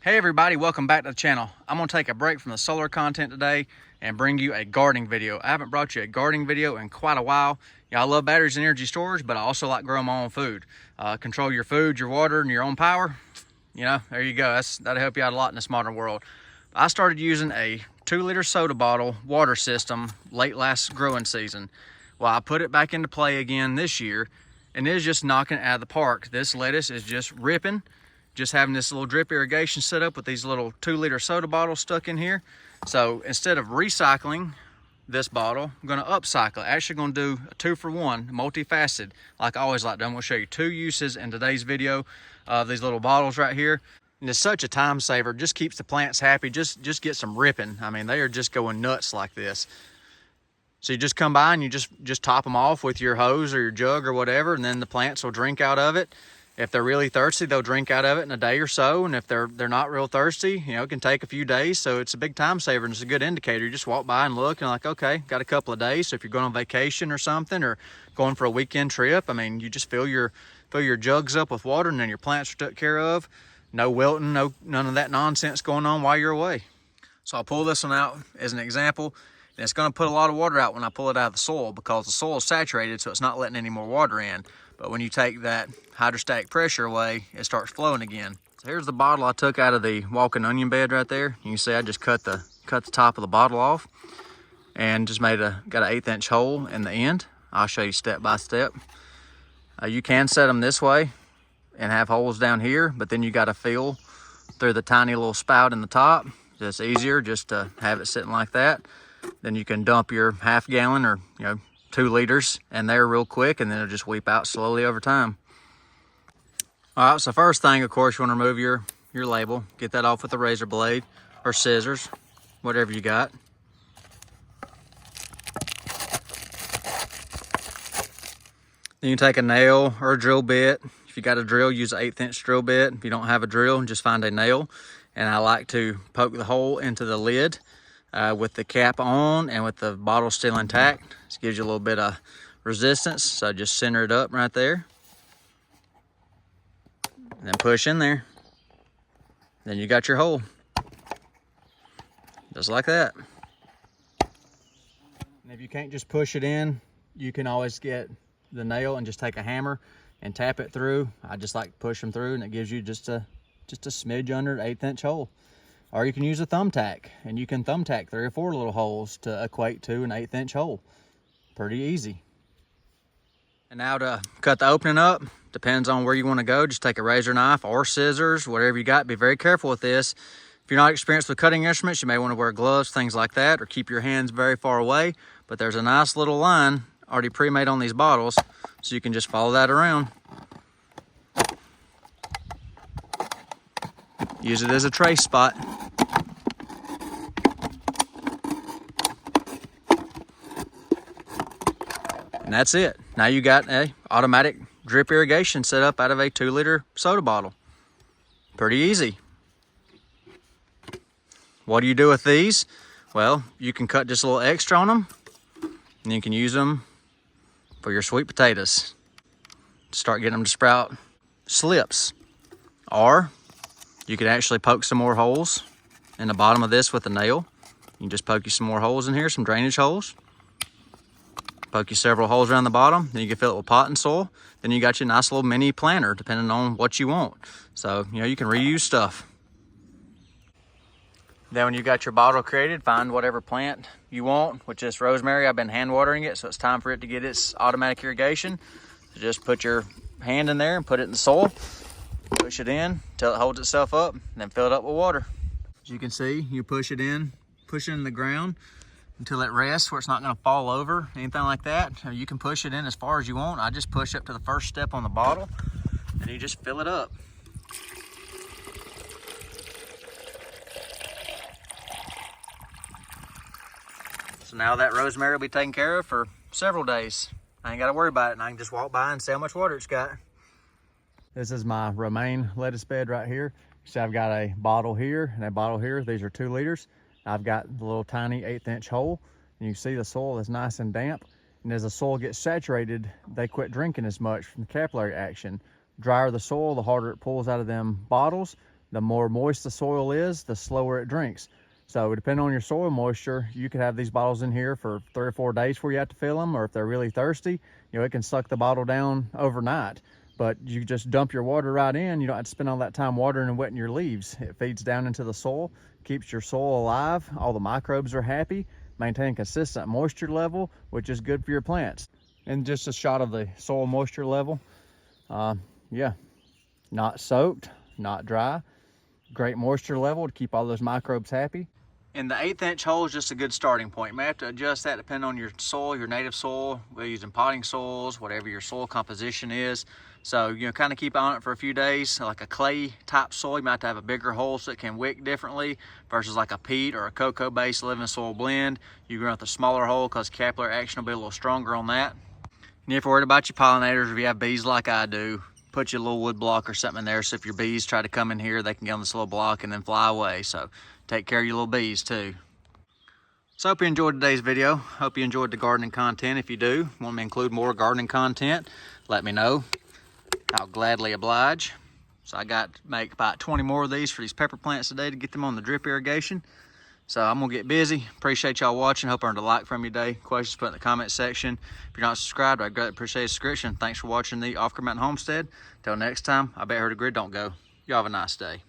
Hey everybody, welcome back to the channel. I'm gonna take a break from the solar content today and bring you a gardening video. I haven't brought you a gardening video in quite a while. I love batteries and energy storage, but I also like growing my own food. Control your food, your water, and your own power. There you go. That'll help you out a lot in this modern world. I started using a 2-liter soda bottle water system late last growing season. Well, I put it back into play again this year, and it is just knocking it out of the park. This lettuce is just ripping. Just having this little drip irrigation set up with these little 2-liter soda bottles stuck in here. So instead of recycling this bottle, I'm gonna upcycle it. Actually gonna do a 2-for-1, multifaceted, like I always like to do. I'm gonna show you 2 uses in today's video of these little bottles right here. And it's such a time saver, just keeps the plants happy, just get some ripping. I mean, they are just going nuts like this. So you just come by and you just top them off with your hose or your jug or whatever, and then the plants will drink out of it. If they're really thirsty, they'll drink out of it in a day or so. And if they're not real thirsty, it can take a few days. So it's a big time saver and it's a good indicator. You just walk by and look and like, okay, got a couple of days. So if you're going on vacation or something or going for a weekend trip, I mean, you just fill your jugs up with water and then your plants are took care of. No wilting, none of that nonsense going on while you're away. So I'll pull this one out as an example. And it's going to put a lot of water out when I pull it out of the soil because the soil is saturated, so it's not letting any more water in. But when you take that hydrostatic pressure away, it starts flowing again. So here's the bottle I took out of the walking onion bed right there. You can see I just cut the top of the bottle off and just got an 1/8 inch hole in the end. I'll show you step by step. You can set them this way and have holes down here, but then you got to fill through the tiny little spout in the top. It's easier just to have it sitting like that. Then you can dump your 1/2 gallon or 2 liters in there real quick, and then it'll just weep out slowly over time. All right, so first thing, of course, you want to remove your label. Get that off with a razor blade or scissors, whatever you got. Then you take a nail or a drill bit. If you got a drill, use an 1/8 inch drill bit. If you don't have a drill, just find a nail. And I like to poke the hole into the lid with the cap on and with the bottle still intact. This gives you a little bit of resistance, so just center it up right there. And then push in there. Then you got your hole. Just like that. And if you can't just push it in, you can always get the nail and just take a hammer and tap it through. I just like to push them through, and it gives you just a smidge under an 1/8 inch hole. Or you can use a thumbtack, and you can thumbtack 3 or 4 little holes to equate to an 1/8 inch hole. Pretty easy. And now to cut the opening up, depends on where you want to go. Just take a razor knife or scissors, whatever you got. Be very careful with this. If you're not experienced with cutting instruments, you may want to wear gloves, things like that, or keep your hands very far away. But there's a nice little line already pre-made on these bottles, so you can just follow that around. Use it as a trace spot. And that's it. Now you got a automatic drip irrigation set up out of a 2-liter soda bottle. Pretty easy. What do you do with these? Well, you can cut just a little extra on them, and you can use them for your sweet potatoes. Start getting them to sprout slips. Or you could actually poke some more holes in the bottom of this with a nail. You can just poke you some more holes in here, some drainage holes. Poke you several holes around the bottom. Then you can fill it with potting soil. Then you got your nice little mini planter, depending on what you want. So, you can reuse stuff. Then when you got your bottle created, find whatever plant you want. With this rosemary, I've been hand watering it, so it's time for it to get its automatic irrigation. So just put your hand in there and put it in the soil. Push it in until it holds itself up, and then fill it up with water. As you can see, you push it in the ground until it rests where it's not going to fall over, anything like that. You can push it in as far as you want. I just push up to the first step on the bottle, and you just fill it up. So now that rosemary will be taken care of for several days. I ain't got to worry about it, and I can just walk by and see how much water it's got. This is my romaine lettuce bed right here. So I've got a bottle here and a bottle here. These are 2 liters. I've got the little tiny 1/8 inch hole, and you can see the soil is nice and damp. And as the soil gets saturated, they quit drinking as much from the capillary action. Drier the soil, the harder it pulls out of them bottles. The more moist the soil is, the slower it drinks. So depending on your soil moisture, you could have these bottles in here for 3 or 4 days before you have to fill them, or if they're really thirsty, you know, it can suck the bottle down overnight. But you just dump your water right in. You don't have to spend all that time watering and wetting your leaves. It feeds down into the soil, keeps your soil alive. All the microbes are happy, maintain consistent moisture level, which is good for your plants. And just a shot of the soil moisture level. Yeah, not soaked, not dry. Great moisture level to keep all those microbes happy. And the 1/8 inch hole is just a good starting point. You may have to adjust that depending on your soil, your native soil. We're using potting soils, whatever your soil composition is. So, you know, kind of keep on it for a few days. Like a clay type soil, you might have to have a bigger hole so it can wick differently versus like a peat or a cocoa based living soil blend. You run with a smaller hole because capillary action will be a little stronger on that. And if you're worried about your pollinators, if you have bees like I do, put your little wood block or something in there, so if your bees try to come in here, they can get on this little block and then fly away. So take care of your little bees too. So I hope you enjoyed today's video. Hope you enjoyed the gardening content. If you do, want me to include more gardening content, let me know. I'll gladly oblige. So I got to make about 20 more of these for these pepper plants today to get them on the drip irrigation. So I'm gonna get busy. Appreciate y'all watching. Hope I earned a like from you today. Questions, put in the comment section. If you're not subscribed, I'd greatly appreciate a subscription. Thanks for watching the Off Grid Mountain Homestead. Till next time, I bet her the grid don't go. Y'all have a nice day.